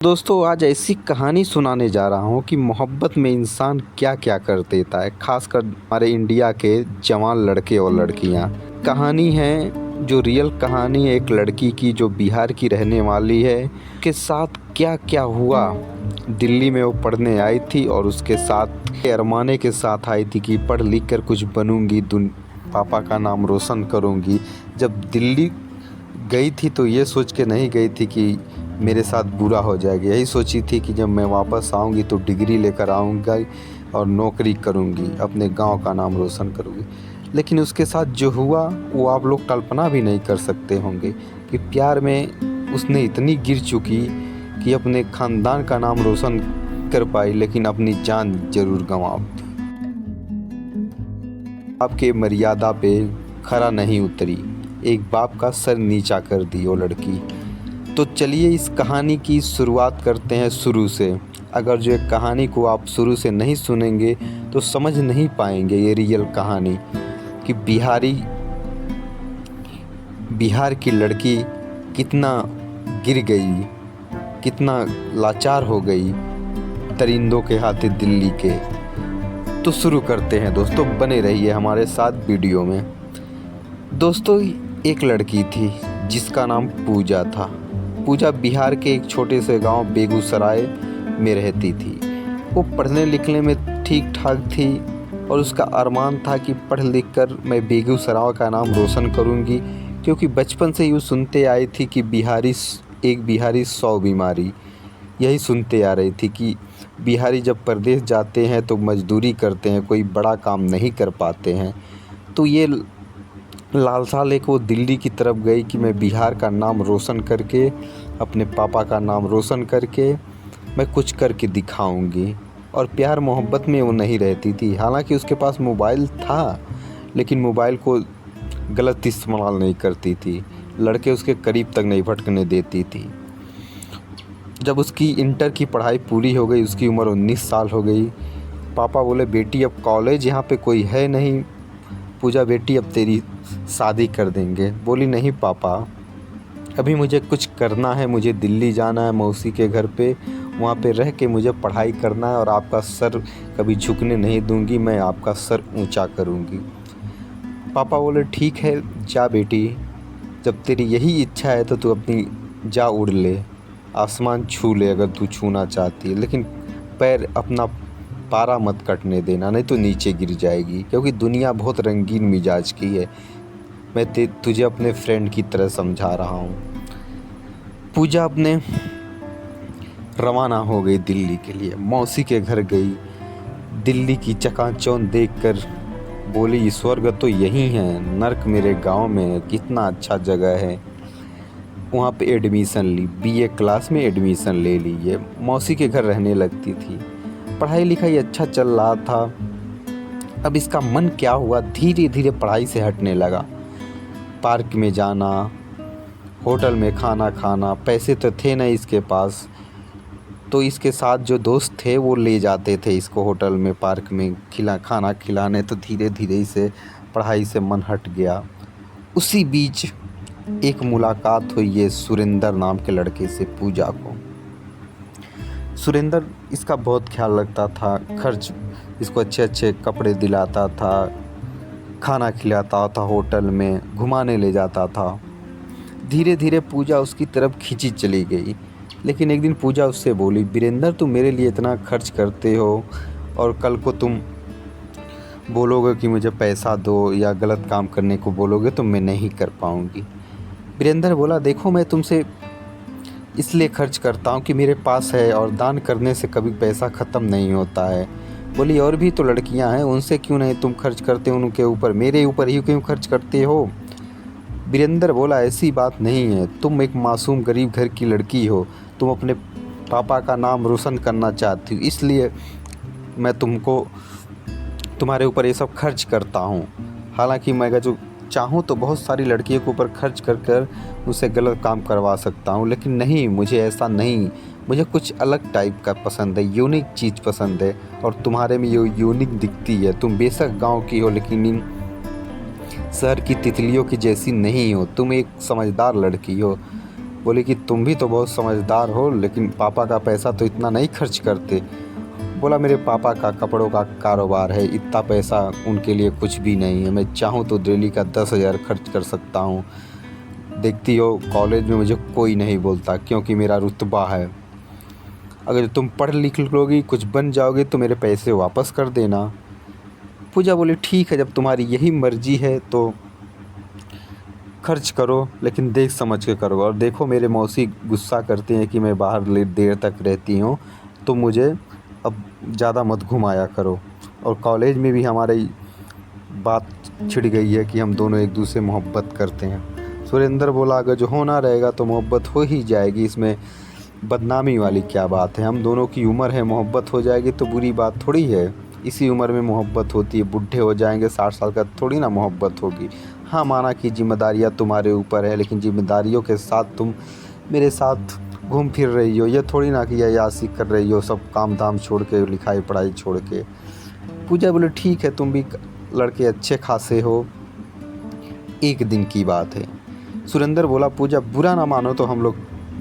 दोस्तों आज ऐसी कहानी सुनाने जा रहा हूँ कि मोहब्बत में इंसान क्या क्या कर देता है, खासकर हमारे इंडिया के जवान लड़के और लड़कियाँ। कहानी है जो रियल कहानी है एक लड़की की जो बिहार की रहने वाली है, के साथ क्या क्या हुआ। दिल्ली में वो पढ़ने आई थी और उसके साथ अरमाने के साथ आई थी कि पढ़ लिख कर कुछ बनूंगी, पापा का नाम रोशन करूंगी। जब दिल्ली गई थी तो ये सोच के नहीं गई थी कि मेरे साथ बुरा हो जाएगा। यही सोची थी कि जब मैं वापस आऊँगी तो डिग्री लेकर आऊँगा और नौकरी करूँगी, अपने गांव का नाम रोशन करूँगी। लेकिन उसके साथ जो हुआ वो आप लोग कल्पना भी नहीं कर सकते होंगे कि प्यार में उसने इतनी गिर चुकी कि अपने ख़ानदान का नाम रोशन कर पाई, लेकिन अपनी जान ज़रूर गंवा दी। आपके मर्यादा पे खरा नहीं उतरी, एक बाप का सर नीचा कर दी वो लड़की। तो चलिए इस कहानी की शुरुआत करते हैं शुरू से। अगर जो एक कहानी को आप शुरू से नहीं सुनेंगे तो समझ नहीं पाएंगे ये रियल कहानी कि बिहार की लड़की कितना गिर गई, कितना लाचार हो गई दरिंदों के हाथे दिल्ली के। तो शुरू करते हैं दोस्तों, बने रहिए हमारे साथ वीडियो में। दोस्तों एक लड़की थी जिसका नाम पूजा था। पूजा बिहार के एक छोटे से गांव बेगूसराय में रहती थी। वो पढ़ने लिखने में ठीक ठाक थी और उसका अरमान था कि पढ़ लिख कर मैं बेगूसराय का नाम रोशन करूंगी, क्योंकि बचपन से ही वो सुनते आई थी कि एक बिहारी 100 बीमारी। यही सुनते आ रही थी कि बिहारी जब परदेश जाते हैं तो मजदूरी करते हैं, कोई बड़ा काम नहीं कर पाते हैं। तो ये लालसा लेकर वो दिल्ली की तरफ गई कि मैं बिहार का नाम रोशन करके, अपने पापा का नाम रोशन करके मैं कुछ करके दिखाऊंगी। और प्यार मोहब्बत में वो नहीं रहती थी। हालांकि उसके पास मोबाइल था, लेकिन मोबाइल को गलत इस्तेमाल नहीं करती थी, लड़के उसके करीब तक नहीं भटकने देती थी। जब उसकी इंटर की पढ़ाई पूरी हो गई, उसकी उम्र 19 साल हो गई, पापा बोले बेटी अब कॉलेज यहाँ पे कोई है नहीं, पूजा बेटी अब तेरी शादी कर देंगे। बोली नहीं पापा, अभी मुझे कुछ करना है, मुझे दिल्ली जाना है मौसी के घर पे, वहाँ पे रह के मुझे पढ़ाई करना है और आपका सर कभी झुकने नहीं दूंगी, मैं आपका सर ऊंचा करूंगी। पापा बोले ठीक है जा बेटी, जब तेरी यही इच्छा है तो तू अपनी जा उड़ ले, आसमान छू ले अगर तू छूना चाहती है, लेकिन पैर अपना पारा मत कटने देना, नहीं तो नीचे गिर जाएगी, क्योंकि दुनिया बहुत रंगीन मिजाज की है। मैं तुझे अपने फ्रेंड की तरह समझा रहा हूँ। पूजा अपने रवाना हो गई दिल्ली के लिए, मौसी के घर गई। दिल्ली की चकाचौंध देखकर बोली स्वर्ग तो यही है, नर्क मेरे गांव में है, कितना अच्छा जगह है। वहाँ पे एडमिशन ली, बीए क्लास में एडमिशन ले ली। ये मौसी के घर रहने लगती थी। पढ़ाई लिखाई अच्छा चल रहा था। अब इसका मन क्या हुआ, धीरे धीरे पढ़ाई से हटने लगा। पार्क में जाना, होटल में खाना खाना, पैसे तो थे नहीं इसके पास, तो इसके साथ जो दोस्त थे वो ले जाते थे इसको होटल में, पार्क में खाना खिलाने। तो धीरे धीरे इसे पढ़ाई से मन हट गया। उसी बीच एक मुलाकात हुई है सुरेंद्र नाम के लड़के से पूजा को। सुरेंद्र इसका बहुत ख्याल रखता था, खर्च इसको अच्छे अच्छे कपड़े दिलाता था, खाना खिलाता था, होटल में घुमाने ले जाता था। धीरे धीरे पूजा उसकी तरफ खींची चली गई। लेकिन एक दिन पूजा उससे बोली वीरेंद्र तुम मेरे लिए इतना खर्च करते हो और कल को तुम बोलोगे कि मुझे पैसा दो या गलत काम करने को बोलोगे तो मैं नहीं कर पाऊँगी। वीरेंद्र बोला देखो मैं तुमसे इसलिए खर्च करता हूँ कि मेरे पास है, और दान करने से कभी पैसा ख़त्म नहीं होता है। बोली और भी तो लड़कियां हैं, उनसे क्यों नहीं तुम खर्च करते हो उनके ऊपर, मेरे ऊपर ही क्यों खर्च करते हो। वीरेंद्र बोला ऐसी बात नहीं है, तुम एक मासूम गरीब घर की लड़की हो, तुम अपने पापा का नाम रोशन करना चाहती हो, इसलिए मैं तुम्हारे ऊपर ये सब खर्च करता हूँ। हालांकि मैं जो चाहूँ तो बहुत सारी लड़कियों के ऊपर खर्च कर कर उसे गलत काम करवा सकता हूँ, लेकिन नहीं, मुझे ऐसा नहीं, मुझे कुछ अलग टाइप का पसंद है, यूनिक चीज़ पसंद है, और तुम्हारे में ये यूनिक दिखती है। तुम बेशक गांव की हो लेकिन इन शहर की तितलियों की जैसी नहीं हो, तुम एक समझदार लड़की हो, बोली कि तुम भी तो बहुत समझदार हो, लेकिन पापा का पैसा तो इतना नहीं खर्च करते। बोला मेरे पापा का कपड़ों का कारोबार है, इतना पैसा उनके लिए कुछ भी नहीं है। मैं चाहूँ तो डेली का 10,000 खर्च कर सकता हूँ। देखती हो कॉलेज में मुझे कोई नहीं बोलता क्योंकि मेरा रुतबा है। अगर तुम पढ़ लिख लोगी, कुछ बन जाओगे तो मेरे पैसे वापस कर देना। पूजा बोली ठीक है, जब तुम्हारी यही मर्ज़ी है तो खर्च करो, लेकिन देख समझ के करो। और देखो मेरे मौसी गुस्सा करती हैं कि मैं बाहर देर तक रहती हूँ, तो मुझे अब ज़्यादा मत घुमाया करो। और कॉलेज में भी हमारी बात छिड़ गई है कि हम दोनों एक दूसरे मोहब्बत करते हैं। सुरेंद्र बोला अगर जो होना रहेगा तो मोहब्बत हो ही जाएगी, इसमें बदनामी वाली क्या बात है। हम दोनों की उम्र है, मोहब्बत हो जाएगी तो बुरी बात थोड़ी है। इसी उम्र में मोहब्बत होती है, बूढ़े हो जाएंगे 60 साल का थोड़ी ना मोहब्बत होगी। हाँ माना कि जिम्मेदारियाँ तुम्हारे ऊपर है, लेकिन जिम्मेदारियों के साथ तुम मेरे साथ घूम फिर रही हो, ये थोड़ी ना कि अय्याशी कर रही हो, सब काम धाम छोड़ के, लिखाई पढ़ाई छोड़ के। पूजा बोले ठीक है, तुम भी लड़के अच्छे खासे हो, एक दिन की बात है। सुरेंद्र बोला पूजा बुरा ना मानो तो हम लोग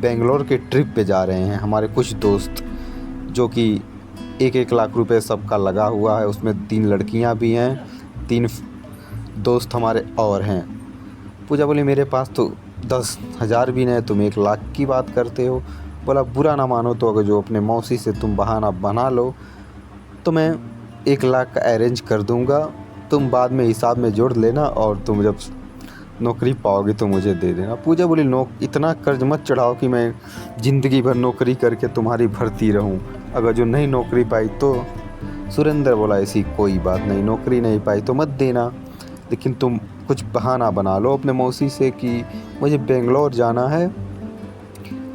बेंगलोर के ट्रिप पे जा रहे हैं। हमारे कुछ दोस्त, जो कि 1-1 लाख रुपए सबका लगा हुआ है, उसमें 3 लड़कियां भी हैं, 3 दोस्त हमारे और हैं। पूजा बोली मेरे पास तो 10,000 भी नहीं, तुम 1 लाख की बात करते हो। बोला बुरा ना मानो तो अगर जो अपने मौसी से तुम बहाना बना लो तो मैं 1 लाख का अरेंज कर दूंगा, तुम बाद में हिसाब में जोड़ लेना, और तुम जब नौकरी पाओगे तो मुझे दे देना। पूजा बोली इतना कर्ज मत चढ़ाओ कि मैं ज़िंदगी भर नौकरी करके तुम्हारी भरती रहूं, अगर जो नहीं नौकरी पाई तो। सुरेंद्र बोला ऐसी कोई बात नहीं, नौकरी नहीं पाई तो मत देना, लेकिन तुम कुछ बहाना बना लो अपने मौसी से कि मुझे बेंगलोर जाना है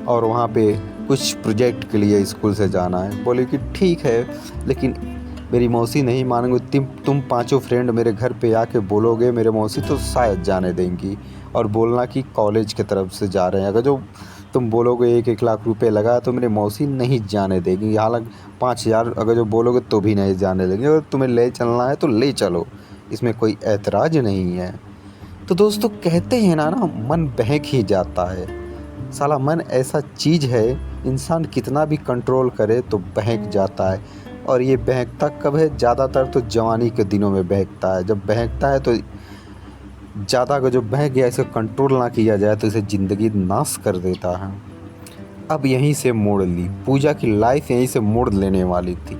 और वहाँ पे कुछ प्रोजेक्ट के लिए स्कूल से जाना है। बोले कि ठीक है, लेकिन मेरी मौसी नहीं मानेंगे। तुम 5 फ्रेंड मेरे घर पे आके बोलोगे मेरे मौसी तो शायद जाने देंगी, और बोलना कि कॉलेज की तरफ से जा रहे हैं। अगर जो तुम बोलोगे 1-1 लाख रुपए लगा तो मेरी मौसी नहीं जाने देगी। हालांकि 5,000 अगर जो बोलोगे तो भी नहीं जाने देंगे। अगर तुम्हें ले चलना है तो ले चलो, इसमें कोई ऐतराज़ नहीं है। तो दोस्तों कहते हैं ना मन बहक ही जाता है। साला मन ऐसा चीज़ है, इंसान कितना भी कंट्रोल करे तो बहक जाता है। और ये बहकता कब है? ज़्यादातर तो जवानी के दिनों में बहकता है। जब बहकता है तो ज़्यादा अगर जो बहक गया, इसे कंट्रोल ना किया जाए तो इसे ज़िंदगी नाश कर देता है। अब यहीं से मोड़ ली पूजा की लाइफ, यहीं से मोड़ लेने वाली थी।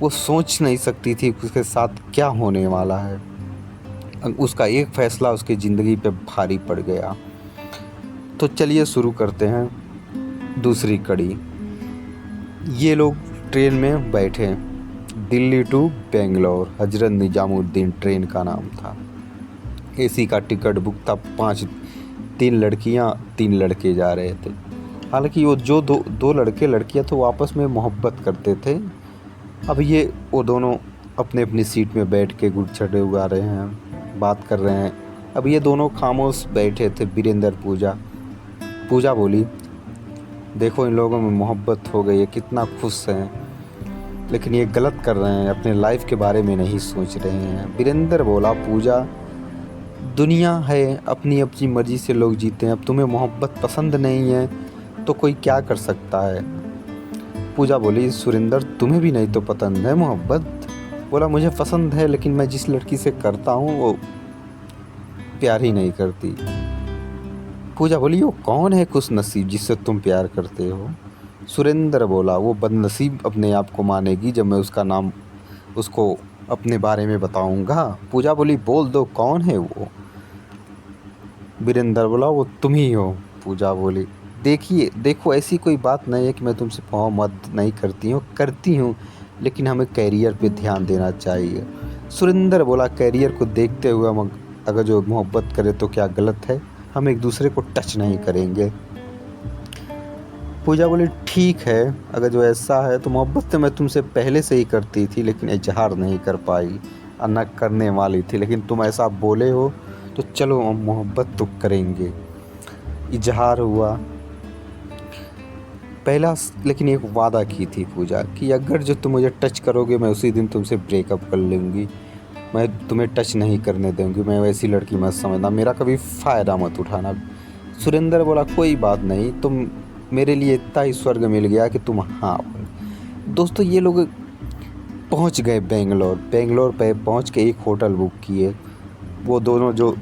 वो सोच नहीं सकती थी कि उसके साथ क्या होने वाला है। उसका एक फैसला उसकी ज़िंदगी पे भारी पड़ गया। तो चलिए शुरू करते हैं दूसरी कड़ी। ये लोग ट्रेन में बैठे, दिल्ली टू बेंगलोर, हजरत निजामुद्दीन ट्रेन का नाम था। एसी का टिकट बुक था। 3 लड़कियां 3 लड़के जा रहे थे। हालांकि वो जो दो लड़के लड़कियां तो आपस में मोहब्बत करते थे। अब ये वो दोनों अपने अपनी सीट में बैठ के गुड़छड़े उगा रहे हैं, बात कर रहे हैं। अब ये दोनों खामोश बैठे थे, वीरेंद्र पूजा बोली देखो इन लोगों में मोहब्बत हो गई है, कितना खुश हैं, लेकिन ये गलत कर रहे हैं, अपने लाइफ के बारे में नहीं सोच रहे हैं। वीरेंद्र बोला पूजा दुनिया है, अपनी अपनी मर्जी से लोग जीते हैं। अब तुम्हें मोहब्बत पसंद नहीं है तो कोई क्या कर सकता है। पूजा बोली सुरेंद्र तुम्हें भी नहीं तो पसंद है मोहब्बत। बोला मुझे पसंद है, लेकिन मैं जिस लड़की से करता हूँ वो प्यार ही नहीं करती। पूजा बोली वो कौन है खुश नसीब जिससे तुम प्यार करते हो। सुरेंद्र बोला वो बदनसीब अपने आप को मानेगी जब मैं उसका नाम उसको अपने बारे में बताऊंगा। पूजा बोली बोल दो कौन है वो। वीरेंद्र बोला वो तुम ही हो। पूजा बोली देखो ऐसी कोई बात नहीं है कि मैं तुमसे मोहब्बत नहीं करती हूँ, लेकिन हमें कैरियर पे ध्यान देना चाहिए। सुरेंद्र बोला कैरियर को देखते हुए हम अगर जो मोहब्बत करें तो क्या गलत है, हम एक दूसरे को टच नहीं करेंगे। पूजा बोली ठीक है, अगर जो ऐसा है तो मोहब्बत तो मैं तुमसे पहले से ही करती थी, लेकिन इजहार नहीं कर पाई, न करने वाली थी, लेकिन तुम ऐसा बोले हो तो चलो हम मोहब्बत तो करेंगे। इजहार हुआ पहला, लेकिन एक वादा की थी पूजा कि अगर जो तुम मुझे टच करोगे मैं उसी दिन तुमसे ब्रेकअप कर लूँगी, मैं तुम्हें टच नहीं करने दूँगी। मैं वैसी लड़की मत समझना, मेरा कभी फ़ायदा मत उठाना। सुरेंद्र बोला कोई बात नहीं, तुम मेरे लिए इतना ही स्वर्ग मिल गया कि तुम हाँ बोले। दोस्तों ये लोग पहुंच गए बेंगलोर पे पहुंच के एक होटल बुक किए। वो दोनों जो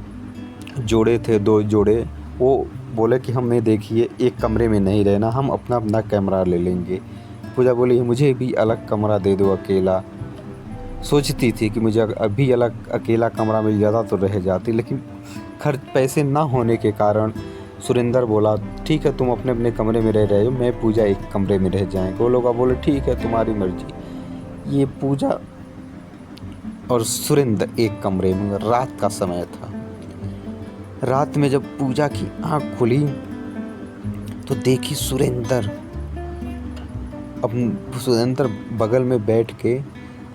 जोड़े थे, दो जोड़े, वो बोले कि हमें देखिए एक कमरे में नहीं रहना, हम अपना अपना कैमरा ले लेंगे। पूजा बोली मुझे भी अलग कमरा दे दो अकेला। सोचती थी कि मुझे अभी अलग अकेला कमरा मिल जाता तो रह जाती, लेकिन खर्च पैसे ना होने के कारण सुरेंद्र बोला ठीक है तुम अपने अपने कमरे में रह रहे हो, मैं पूजा एक कमरे में रह जाएंगे। वो लोग बोले ठीक है तुम्हारी मर्जी। ये पूजा और सुरेंद्र एक कमरे में, रात का समय था। रात में जब पूजा की आंख खुली तो देखी सुरेंद्र बगल में बैठ के,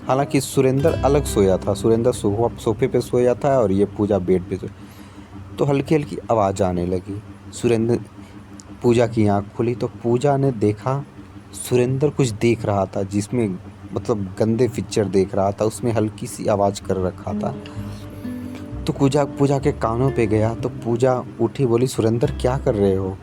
हालांकि सुरेंद्र अलग सोया था, सुरेंद्र सोफे पे सोया था और ये पूजा बेड पे तो हल्की हल्की आवाज़ आने लगी। पूजा की आंख खुली तो पूजा ने देखा सुरेंद्र कुछ देख रहा था, जिसमें मतलब गंदे पिक्चर देख रहा था, उसमें हल्की सी आवाज़ कर रखा था। तो पूजा के कानों पे गया तो पूजा उठी, बोली सुरेंद्र क्या कर रहे हो।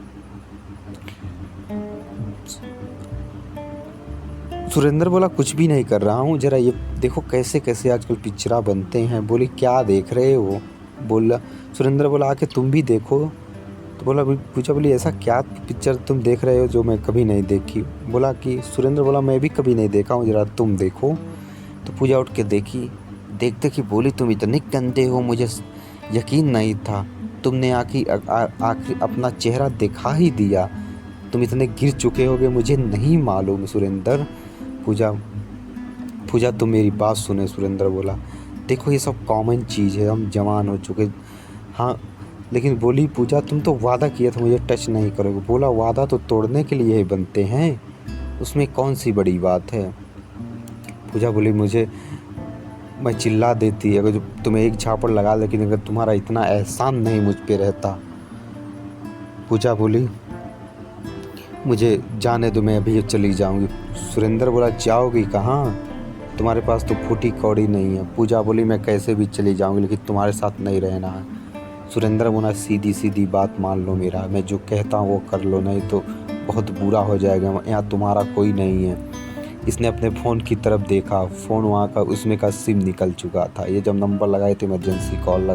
सुरेंद्र बोला कुछ भी नहीं कर रहा हूँ, जरा ये देखो कैसे कैसे आजकल पिक्चर बनते हैं। बोली क्या देख रहे हो। बोला सुरेंद्र बोला आके तुम भी देखो। तो पूजा बोली ऐसा क्या पिक्चर तुम देख रहे हो जो मैं कभी नहीं देखी। बोला कि सुरेंद्र बोला मैं भी कभी नहीं देखा हूँ, जरा तुम देखो। तो पूजा उठ के देखते कि बोली तुम इतने गंदे हो, मुझे यकीन नहीं था, तुमने आखिर अपना चेहरा दिखा ही दिया, तुम इतने गिर चुके होगे मुझे नहीं मालूम सुरेंद्र। पूजा तुम मेरी बात सुने। सुरेंद्र बोला देखो ये सब कॉमन चीज़ है, हम जवान हो चुके। हाँ लेकिन बोली पूजा तुम तो वादा किया था मुझे टच नहीं करोगे। बोला वादा तो तोड़ने के लिए ही बनते हैं, उसमें कौन सी बड़ी बात है। पूजा बोली मैं चिल्ला देती अगर तुम्हें एक झापड़ लगा, लेकिन अगर तुम्हारा इतना एहसान नहीं मुझ पे रहता। पूजा बोली मुझे जाने दो, मैं अभी चली जाऊंगी। सुरेंद्र बोला जाओगी कहाँ, तुम्हारे पास तो फूटी कौड़ी नहीं है। पूजा बोली मैं कैसे भी चली जाऊंगी लेकिन तुम्हारे साथ नहीं रहना है। सुरेंद्र बोला सीधी सीधी बात मान लो मेरा, मैं जो कहता हूँ वो कर लो, नहीं तो बहुत बुरा हो जाएगा, यहाँ तुम्हारा कोई नहीं है। इसने अपने फ़ोन की तरफ देखा, फ़ोन वहाँ का उसमें का सिम निकल चुका था। ये जब नंबर लगाए थे इमरजेंसी कॉल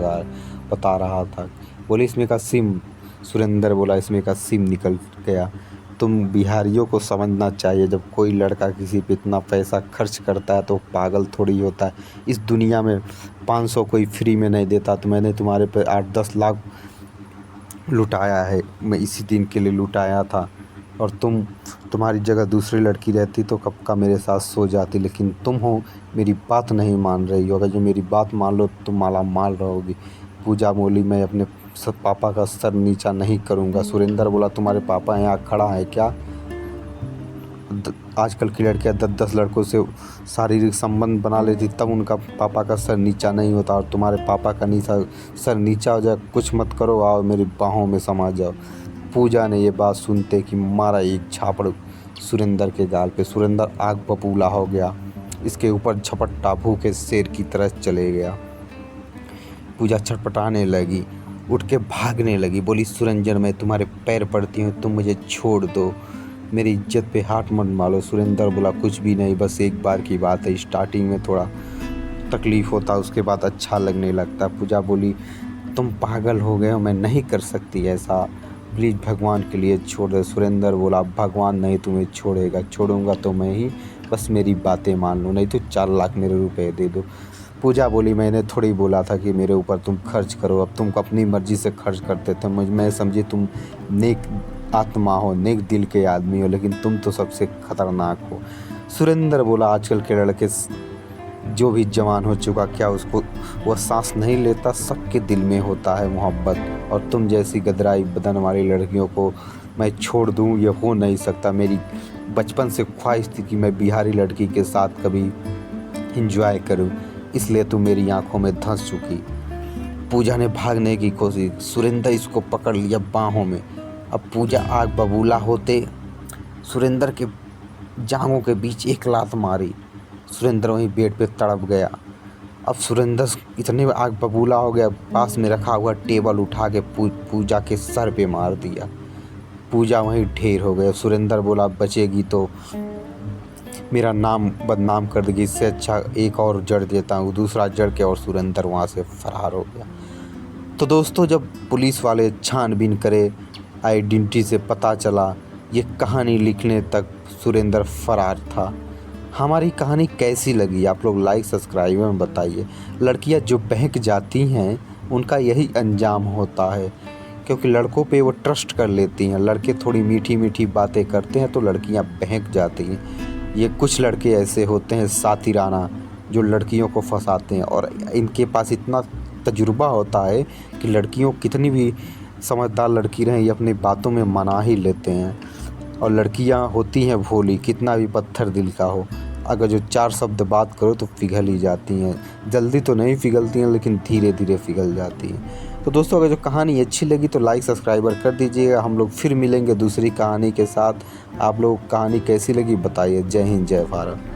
बता रहा था। बोले इसमें का सिम। सुरेंद्र बोला इसमें का सिम निकल गया। तुम बिहारियों को समझना चाहिए, जब कोई लड़का किसी पे इतना पैसा खर्च करता है तो पागल थोड़ी होता है। इस दुनिया में 500 कोई फ्री में नहीं देता। तो मैंने तुम्हारे पे 8-10 लाख लुटाया है, मैं इसी दिन के लिए लुटाया था। और तुम्हारी जगह दूसरी लड़की रहती तो कब का मेरे साथ सो जाती, लेकिन तुम हो मेरी बात नहीं मान रही हो। अगर जो मेरी बात मान लो तुम माला माल रहोगी। पूजा बोली मैं अपने पापा का सर नीचा नहीं करूँगा। सुरेंद्र बोला तुम्हारे पापा यहाँ खड़ा है क्या। आजकल की लड़कियाँ 10-10 लड़कों से शारीरिक संबंध बना लेती तब उनका पापा का सर नीचा नहीं होता, और तुम्हारे पापा का सर नीचा हो जाए, कुछ मत करो, आओ मेरी बाहों में समा जाओ। पूजा ने ये बात सुनते कि मारा एक झापड़ सुरेंद्र के गाल पे। सुरेंद्र आग बबूला हो गया, इसके ऊपर झपट्टा भूखे शेर की तरह चले गया। पूजा छटपटाने लगी, उठ के भागने लगी। बोली सुरेंद्र मैं तुम्हारे पैर पड़ती हूँ, तुम मुझे छोड़ दो, मेरी इज्जत पे हाथ मत मारो। सुरेंद्र बोला कुछ भी नहीं, बस एक बार की बात है, स्टार्टिंग में थोड़ा तकलीफ़ होता, उसके बाद अच्छा लगने लगता। पूजा बोली तुम पागल हो गए हो, मैं नहीं कर सकती ऐसा, प्लीज़ भगवान के लिए छोड़ दे। सुरेंद्र बोला भगवान नहीं तुम्हें छोड़ेगा, छोड़ूंगा तो मैं ही, बस मेरी बातें मान लो, नहीं तो 4 लाख मेरे रुपए दे दो। पूजा बोली मैंने थोड़ी बोला था कि मेरे ऊपर तुम खर्च करो, अब तुम अपनी मर्ज़ी से खर्च करते थे। मैं समझी तुम नेक आत्मा हो, नेक दिल के आदमी हो, लेकिन तुम तो सबसे ख़तरनाक हो। सुरेंद्र बोला आजकल के लड़के जो भी जवान हो चुका, क्या उसको वो सांस नहीं लेता, सबके दिल में होता है मोहब्बत, और तुम जैसी गदराई बदन वाली लड़कियों को मैं छोड़ दूँ ये हो नहीं सकता। मेरी बचपन से ख्वाहिश थी कि मैं बिहारी लड़की के साथ कभी इंजॉय करूँ, इसलिए तू मेरी आंखों में धंस चुकी। पूजा ने भागने की कोशिश, सुरेंद्र इसको पकड़ लिया बाहों में। अब पूजा आग बबूला होते सुरेंद्र के जांघों के बीच एक लात मारी। सुरेंद्र वहीं बेड पे तड़प गया। अब सुरेंद्र इतने आग बबूला हो गया, पास में रखा हुआ टेबल उठा के पूजा के सर पे मार दिया। पूजा वहीं ढेर हो गया। सुरेंद्र बोला बचेगी तो मेरा नाम बदनाम कर देगी, इससे अच्छा एक और जड़ देता हूँ। दूसरा जड़ के और सुरेंद्र वहाँ से फरार हो गया। तो दोस्तों, जब पुलिस वाले छानबीन करे, आइडेंटिटी से पता चला ये कहानी लिखने तक सुरेंद्र फरार था। हमारी कहानी कैसी लगी आप लोग लाइक सब्सक्राइब में बताइए। लड़कियां जो बहक जाती हैं उनका यही अंजाम होता है, क्योंकि लड़कों पे वो ट्रस्ट कर लेती हैं। लड़के थोड़ी मीठी मीठी बातें करते हैं तो लड़कियां बहक जाती हैं। ये कुछ लड़के ऐसे होते हैं सातिराना, जो लड़कियों को फंसाते हैं, और इनके पास इतना तजुर्बा होता है कि लड़कियों कितनी भी समझदार लड़की रहें ये अपनी बातों में मना ही लेते हैं। और लड़कियां होती हैं भोली, कितना भी पत्थर दिल का हो, अगर जो 4 शब्द बात करो तो पिघल ही जाती हैं। जल्दी तो नहीं पिघलती हैं, लेकिन धीरे धीरे पिघल जाती हैं। तो दोस्तों, अगर जो कहानी अच्छी लगी तो लाइक सब्सक्राइबर कर दीजिएगा। हम लोग फिर मिलेंगे दूसरी कहानी के साथ। आप लोग कहानी कैसी लगी बताइए। जय हिंद, जय भारत।